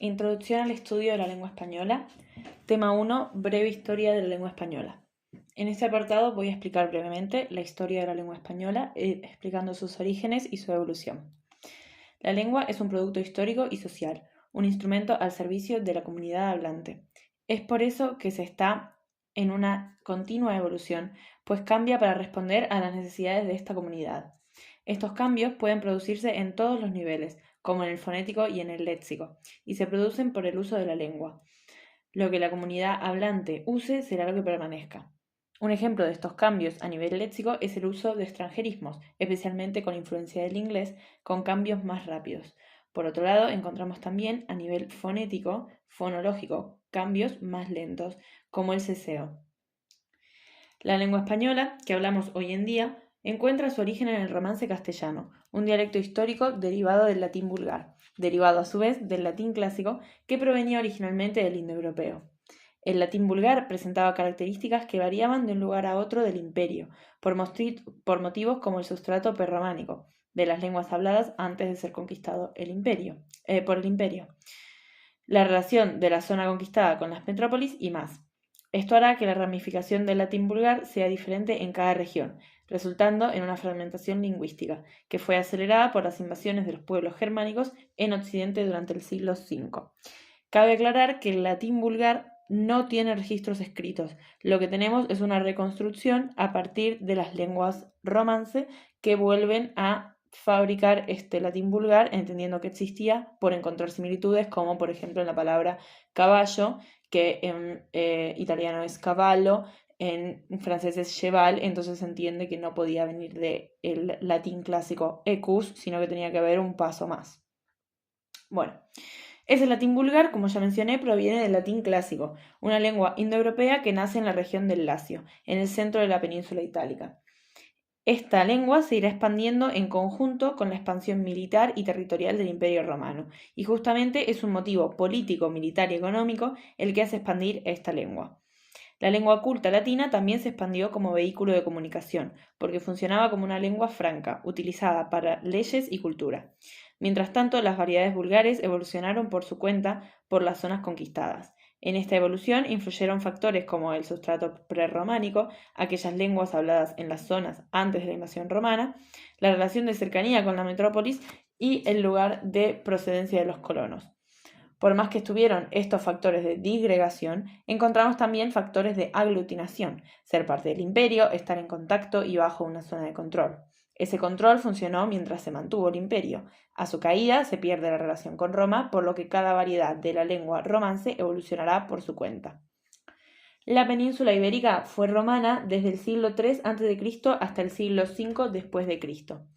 Introducción al estudio de la lengua española. Tema 1. Breve historia de la lengua española. En este apartado voy a explicar brevemente la historia de la lengua española, explicando sus orígenes y su evolución. La lengua es un producto histórico y social, un instrumento al servicio de la comunidad hablante. Es por eso que se está en una continua evolución, pues cambia para responder a las necesidades de esta comunidad. Estos cambios pueden producirse en todos los niveles, como en el fonético y en el léxico, y se producen por el uso de la lengua. Lo que la comunidad hablante use será lo que permanezca. Un ejemplo de estos cambios a nivel léxico es el uso de extranjerismos, especialmente con influencia del inglés, con cambios más rápidos. Por otro lado, encontramos también a nivel fonético, fonológico, cambios más lentos, como el ceseo. La lengua española, que hablamos hoy en día, encuentra su origen en el romance castellano, un dialecto histórico derivado del latín vulgar, derivado a su vez del latín clásico, que provenía originalmente del indoeuropeo. El latín vulgar presentaba características que variaban de un lugar a otro del imperio, por motivos como el sustrato prerrománico de las lenguas habladas antes de ser conquistado por el imperio, la relación de la zona conquistada con las metrópolis y más. Esto hará que la ramificación del latín vulgar sea diferente en cada región, resultando en una fragmentación lingüística, que fue acelerada por las invasiones de los pueblos germánicos en Occidente durante el siglo V. Cabe aclarar que el latín vulgar no tiene registros escritos. Lo que tenemos es una reconstrucción a partir de las lenguas romance que vuelven a fabricar este latín vulgar, entendiendo que existía por encontrar similitudes, como por ejemplo en la palabra caballo, que en italiano es cavallo, en francés es cheval, entonces se entiende que no podía venir del latín clásico ecus, sino que tenía que haber un paso más. Bueno, ese latín vulgar, como ya mencioné, proviene del latín clásico, una lengua indoeuropea que nace en la región del Lacio, en el centro de la península itálica. Esta lengua se irá expandiendo en conjunto con la expansión militar y territorial del Imperio Romano, y justamente es un motivo político, militar y económico el que hace expandir esta lengua. La lengua culta latina también se expandió como vehículo de comunicación, porque funcionaba como una lengua franca, utilizada para leyes y cultura. Mientras tanto, las variedades vulgares evolucionaron por su cuenta por las zonas conquistadas. En esta evolución influyeron factores como el sustrato prerrománico, aquellas lenguas habladas en las zonas antes de la invasión romana, la relación de cercanía con la metrópolis y el lugar de procedencia de los colonos. Por más que estuvieron estos factores de disgregación, encontramos también factores de aglutinación, ser parte del imperio, estar en contacto y bajo una zona de control. Ese control funcionó mientras se mantuvo el imperio. A su caída se pierde la relación con Roma, por lo que cada variedad de la lengua romance evolucionará por su cuenta. La península ibérica fue romana desde el siglo III a.C. hasta el siglo V después de Cristo.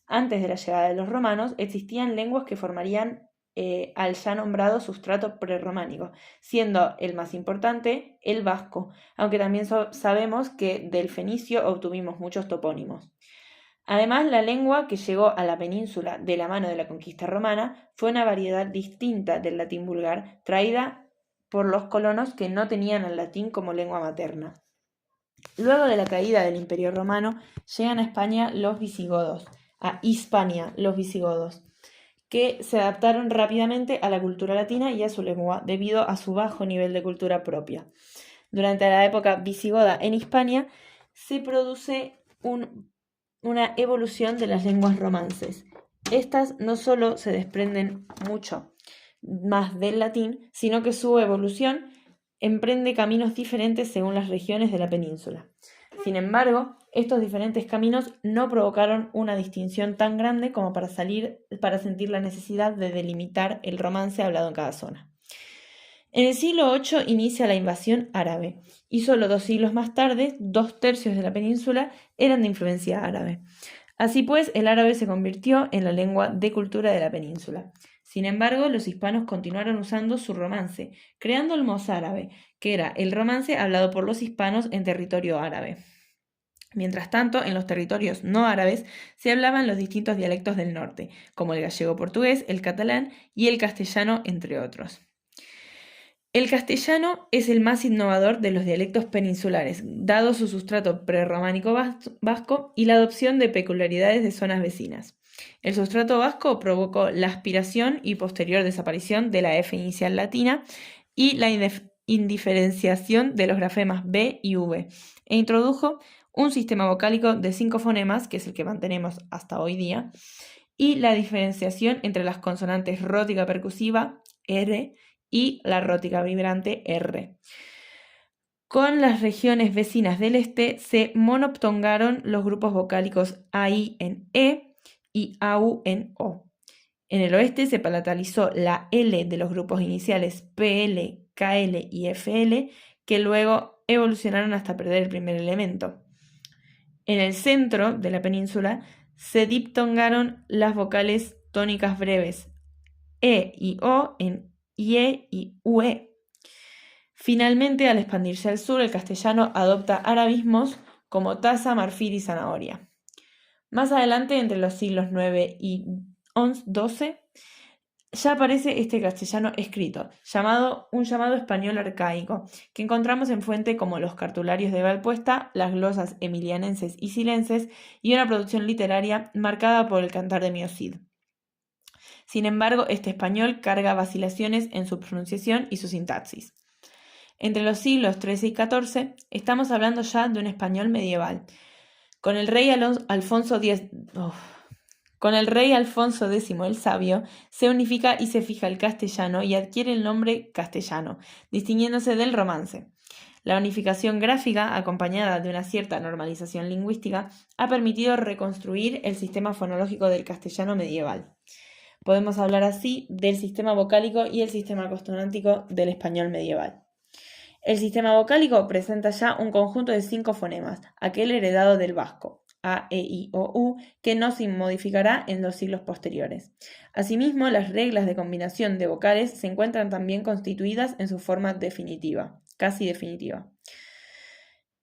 Antes de la llegada de los romanos existían lenguas que formarían al ya nombrado sustrato prerrománico, siendo el más importante el vasco, aunque también sabemos que del fenicio obtuvimos muchos topónimos. Además, la lengua que llegó a la península de la mano de la conquista romana fue una variedad distinta del latín vulgar, traída por los colonos que no tenían al latín como lengua materna. Luego de la caída del Imperio Romano, llegan a España los visigodos, a Hispania los visigodos, que se adaptaron rápidamente a la cultura latina y a su lengua, debido a su bajo nivel de cultura propia. Durante la época visigoda en Hispania se produce una evolución de las lenguas romances. Estas no solo se desprenden mucho más del latín, sino que su evolución emprende caminos diferentes según las regiones de la península. Sin embargo, estos diferentes caminos no provocaron una distinción tan grande como para sentir la necesidad de delimitar el romance hablado en cada zona. En el siglo VIII inicia la invasión árabe, y solo 2 siglos más tarde, 2/3 de la península eran de influencia árabe. Así pues, el árabe se convirtió en la lengua de cultura de la península. Sin embargo, los hispanos continuaron usando su romance, creando el mozárabe, que era el romance hablado por los hispanos en territorio árabe. Mientras tanto, en los territorios no árabes se hablaban los distintos dialectos del norte, como el gallego-portugués, el catalán y el castellano, entre otros. El castellano es el más innovador de los dialectos peninsulares, dado su sustrato prerrománico vasco y la adopción de peculiaridades de zonas vecinas. El sustrato vasco provocó la aspiración y posterior desaparición de la F inicial latina y la indiferenciación de los grafemas B y V, e introdujo un sistema vocálico de 5 fonemas, que es el que mantenemos hasta hoy día, y la diferenciación entre las consonantes rótica percusiva, R, y la rótica vibrante, R. Con las regiones vecinas del este se monoptongaron los grupos vocálicos AI en E y AU en O. En el oeste se palatalizó la L de los grupos iniciales PL, KL y FL, que luego evolucionaron hasta perder el primer elemento. En el centro de la península se diptongaron las vocales tónicas breves E y O en IE y UE. Finalmente, al expandirse al sur, el castellano adopta arabismos como taza, marfil y zanahoria. Más adelante, entre los siglos IX y XII, ya aparece este castellano escrito, un llamado español arcaico, que encontramos en fuente como los cartularios de Valpuesta, las glosas emilianenses y silenses, y una producción literaria marcada por el Cantar de Mio Cid. Sin embargo, este español carga vacilaciones en su pronunciación y su sintaxis. Entre los siglos XIII y XIV estamos hablando ya de un español medieval. Con el rey Alfonso X el Sabio se unifica y se fija el castellano y adquiere el nombre castellano, distinguiéndose del romance. La unificación gráfica, acompañada de una cierta normalización lingüística, ha permitido reconstruir el sistema fonológico del castellano medieval. Podemos hablar así del sistema vocálico y el sistema consonántico del español medieval. El sistema vocálico presenta ya un conjunto de 5 fonemas, aquel heredado del vasco, A, E, I, O, U, que no se modificará en los siglos posteriores. Asimismo, las reglas de combinación de vocales se encuentran también constituidas en su forma definitiva, casi definitiva.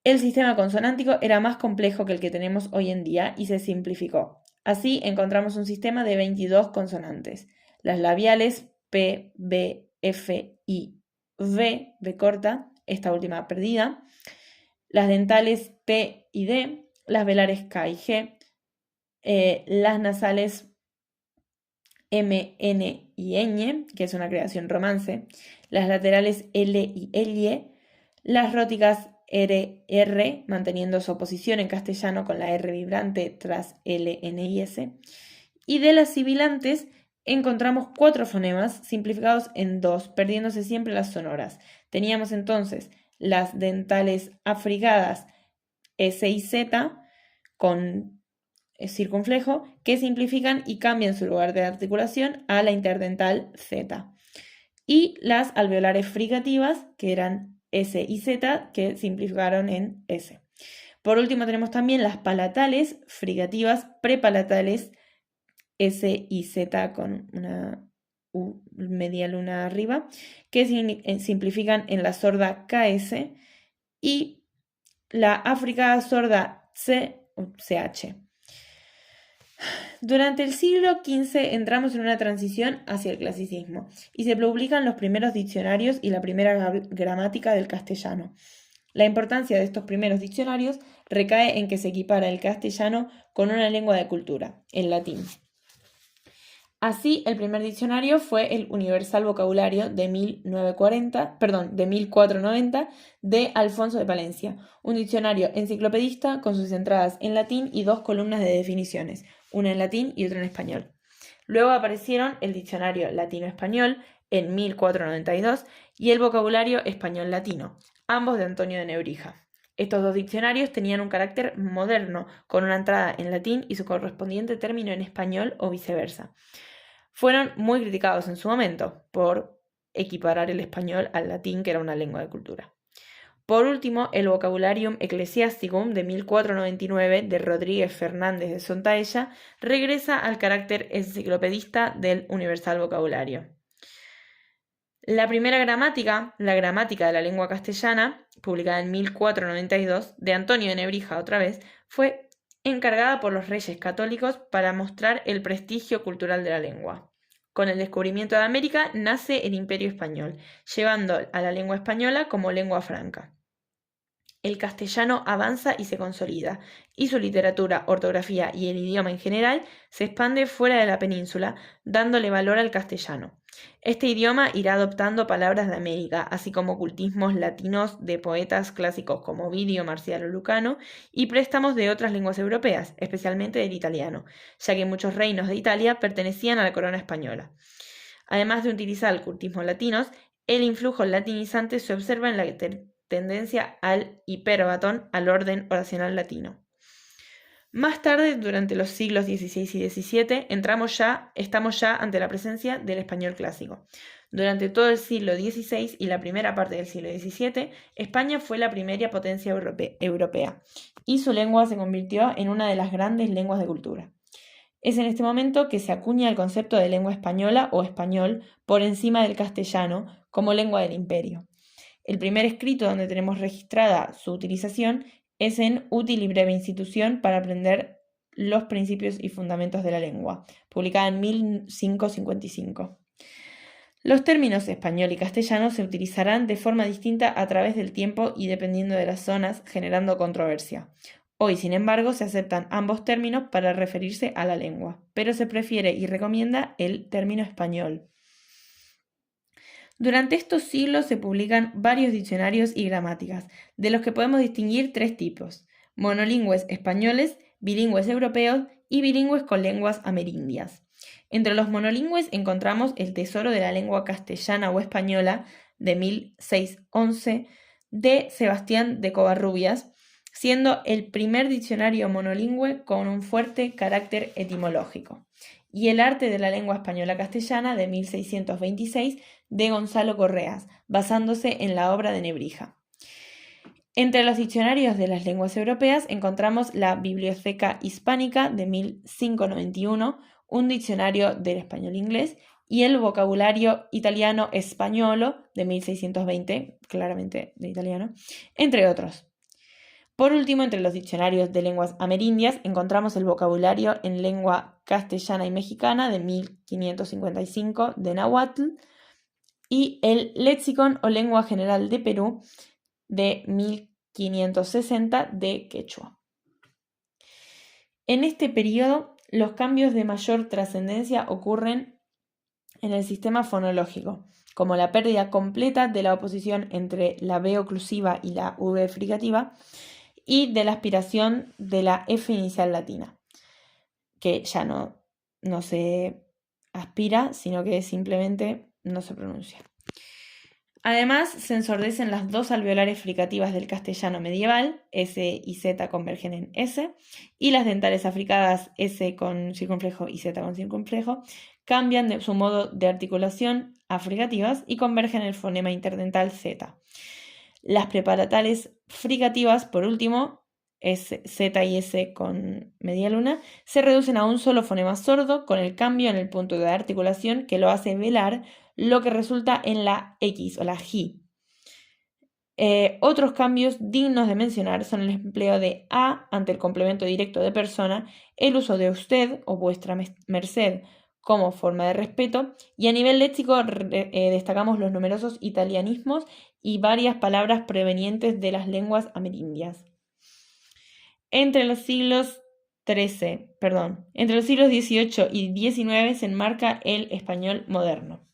El sistema consonántico era más complejo que el que tenemos hoy en día y se simplificó. Así encontramos un sistema de 22 consonantes. Las labiales P, B, F, I, V, B corta, esta última perdida, las dentales T y D, las velares K y G, las nasales M, N y ñ, que es una creación romance, las laterales L y Lie, las róticas R, R, manteniendo su oposición en castellano con la R vibrante tras L, N y S, y de las sibilantes encontramos 4 fonemas simplificados en 2, perdiéndose siempre las sonoras. Teníamos entonces las dentales afrigadas S y Z con circunflejo que simplifican y cambian su lugar de articulación a la interdental Z. Y las alveolares fricativas que eran S y Z que simplificaron en S. Por último tenemos también las palatales fricativas prepalatales S y Z con una U media luna arriba, que simplifican en la sorda KS, y la africada sorda C o CH. Durante el siglo XV entramos en una transición hacia el clasicismo y se publican los primeros diccionarios y la primera gramática del castellano. La importancia de estos primeros diccionarios recae en que se equipara el castellano con una lengua de cultura, el latín. Así, el primer diccionario fue el Universal Vocabulario de 1490 de Alfonso de Palencia, un diccionario enciclopedista con sus entradas en latín y 2 columnas de definiciones, una en latín y otra en español. Luego aparecieron el diccionario latino-español en 1492 y el vocabulario español-latino, ambos de Antonio de Nebrija. Estos 2 diccionarios tenían un carácter moderno, con una entrada en latín y su correspondiente término en español o viceversa. Fueron muy criticados en su momento por equiparar el español al latín, que era una lengua de cultura. Por último, el Vocabularium Ecclesiasticum de 1499 de Rodríguez Fernández de Sontaella regresa al carácter enciclopedista del Universal Vocabulario. La primera gramática, la Gramática de la Lengua Castellana, publicada en 1492, de Antonio de Nebrija otra vez, fue encargada por los reyes católicos para mostrar el prestigio cultural de la lengua. Con el descubrimiento de América nace el Imperio Español, llevando a la lengua española como lengua franca. el castellano avanza y se consolida, y su literatura, ortografía y el idioma en general se expande fuera de la península, dándole valor al castellano. Este idioma irá adoptando palabras de América, así como cultismos latinos de poetas clásicos como Ovidio, Marcial o Lucano, y préstamos de otras lenguas europeas, especialmente del italiano, ya que muchos reinos de Italia pertenecían a la corona española. Además de utilizar cultismos latinos, el influjo latinizante se observa en la tendencia al hiperbatón, al orden oracional latino. Más tarde, durante los siglos XVI y XVII, estamos ya ante la presencia del español clásico. Durante todo el siglo XVI y la primera parte del siglo XVII, España fue la primera potencia europea, y su lengua se convirtió en una de las grandes lenguas de cultura. Es en este momento que se acuña el concepto de lengua española o español por encima del castellano como lengua del imperio. El primer escrito donde tenemos registrada su utilización es en Útil y breve institución para aprender los principios y fundamentos de la lengua, publicada en 1555. Los términos español y castellano se utilizarán de forma distinta a través del tiempo y dependiendo de las zonas, generando controversia. Hoy, sin embargo, se aceptan ambos términos para referirse a la lengua, pero se prefiere y recomienda el término español. Durante estos siglos se publican varios diccionarios y gramáticas, de los que podemos distinguir tres tipos: monolingües españoles, bilingües europeos y bilingües con lenguas amerindias. Entre los monolingües encontramos el Tesoro de la lengua castellana o española de 1611 de Sebastián de Covarrubias, siendo el primer diccionario monolingüe con un fuerte carácter etimológico, y el Arte de la lengua española castellana de 1626 de Gonzalo Correas, basándose en la obra de Nebrija. Entre los diccionarios de las lenguas europeas encontramos la Biblioteca Hispánica de 1591, un diccionario del español-inglés, y el Vocabulario Italiano Españolo de 1620, claramente de italiano, entre otros. Por último, entre los diccionarios de lenguas amerindias encontramos el Vocabulario en lengua castellana y mexicana de 1555 de Nahuatl y el Lexicon o Lengua General de Perú de 1560 de quechua. En este periodo, los cambios de mayor trascendencia ocurren en el sistema fonológico, como la pérdida completa de la oposición entre la B oclusiva y la V fricativa, y de la aspiración de la F inicial latina, que ya no se aspira, sino que simplemente no se pronuncia. Además, se ensordecen las dos alveolares fricativas del castellano medieval, S y Z convergen en S, y las dentales africadas S con circunflejo y Z con circunflejo cambian de su modo de articulación a fricativas y convergen en el fonema interdental Z. Las preparatales fricativas, por último, Z y S con media luna, se reducen a un solo fonema sordo con el cambio en el punto de articulación que lo hace velar, lo que resulta en la X o la J. Otros cambios dignos de mencionar son el empleo de A ante el complemento directo de persona, el uso de usted o vuestra merced como forma de respeto, y a nivel léxico destacamos los numerosos italianismos y varias palabras provenientes de las lenguas amerindias. Entre los siglos XVIII y XIX se enmarca el español moderno.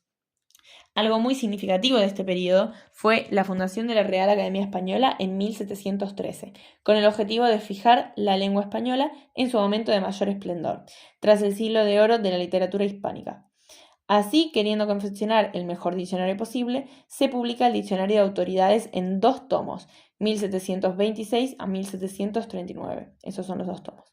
Algo muy significativo de este periodo fue la fundación de la Real Academia Española en 1713, con el objetivo de fijar la lengua española en su momento de mayor esplendor, tras el siglo de oro de la literatura hispánica. Así, queriendo confeccionar el mejor diccionario posible, se publica el Diccionario de Autoridades en 2 tomos, 1726 a 1739. Esos son los 2 tomos.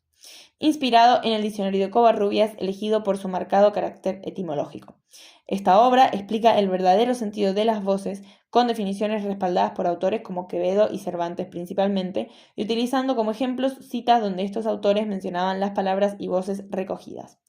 Inspirado en el Diccionario de Covarrubias, elegido por su marcado carácter etimológico. Esta obra explica el verdadero sentido de las voces, con definiciones respaldadas por autores como Quevedo y Cervantes principalmente, y utilizando como ejemplos citas donde estos autores mencionaban las palabras y voces recogidas.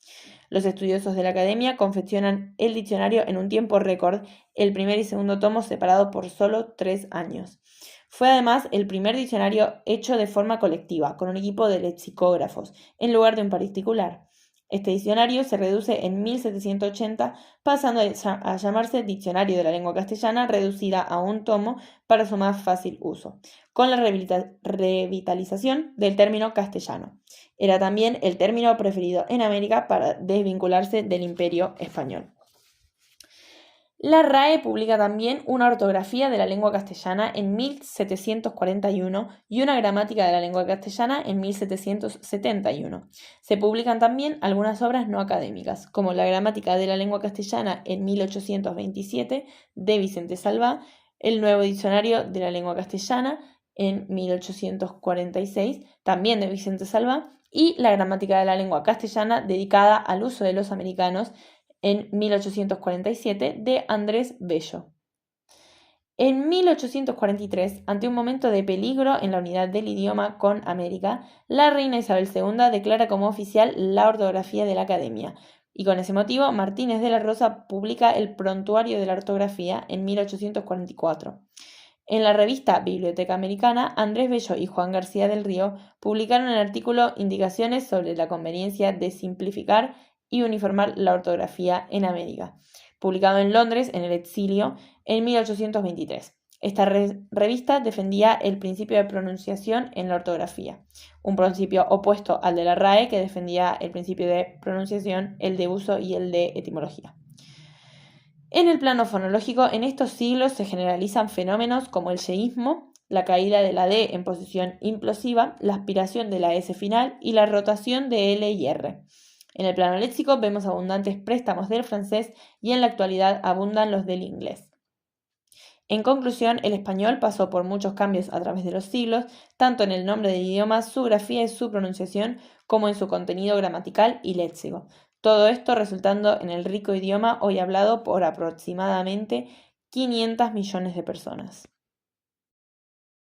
Los estudiosos de la Academia confeccionan el diccionario en un tiempo récord, el primer y segundo tomo separados por solo 3 años. Fue además el primer diccionario hecho de forma colectiva, con un equipo de lexicógrafos, en lugar de un particular. Este diccionario se reduce en 1780, pasando a llamarse Diccionario de la Lengua Castellana, reducida a un tomo para su más fácil uso, con la revitalización del término castellano. Era también el término preferido en América para desvincularse del Imperio Español. La RAE publica también una ortografía de la lengua castellana en 1741 y una gramática de la lengua castellana en 1771. Se publican también algunas obras no académicas, como la gramática de la lengua castellana en 1827 de Vicente Salvá, el nuevo diccionario de la lengua castellana en 1846, también de Vicente Salvá, y la gramática de la lengua castellana dedicada al uso de los americanos en 1847 de Andrés Bello. En 1843, ante un momento de peligro en la unidad del idioma con América, la reina Isabel II declara como oficial la ortografía de la Academia, y con ese motivo Martínez de la Rosa publica el Prontuario de la Ortografía en 1844. En la revista Biblioteca Americana, Andrés Bello y Juan García del Río publicaron el artículo Indicaciones sobre la conveniencia de simplificar y uniformar la ortografía en América, publicado en Londres en el exilio en 1823. Esta revista defendía el principio de pronunciación en la ortografía, un principio opuesto al de la RAE, que defendía el principio de pronunciación, el de uso y el de etimología. En el plano fonológico, en estos siglos se generalizan fenómenos como el yeísmo, la caída de la D en posición implosiva, la aspiración de la S final y la rotación de L y R. En el plano léxico vemos abundantes préstamos del francés y en la actualidad abundan los del inglés. En conclusión, el español pasó por muchos cambios a través de los siglos, tanto en el nombre del idioma, su grafía y su pronunciación, como en su contenido gramatical y léxico. Todo esto resultando en el rico idioma hoy hablado por aproximadamente 500 millones de personas.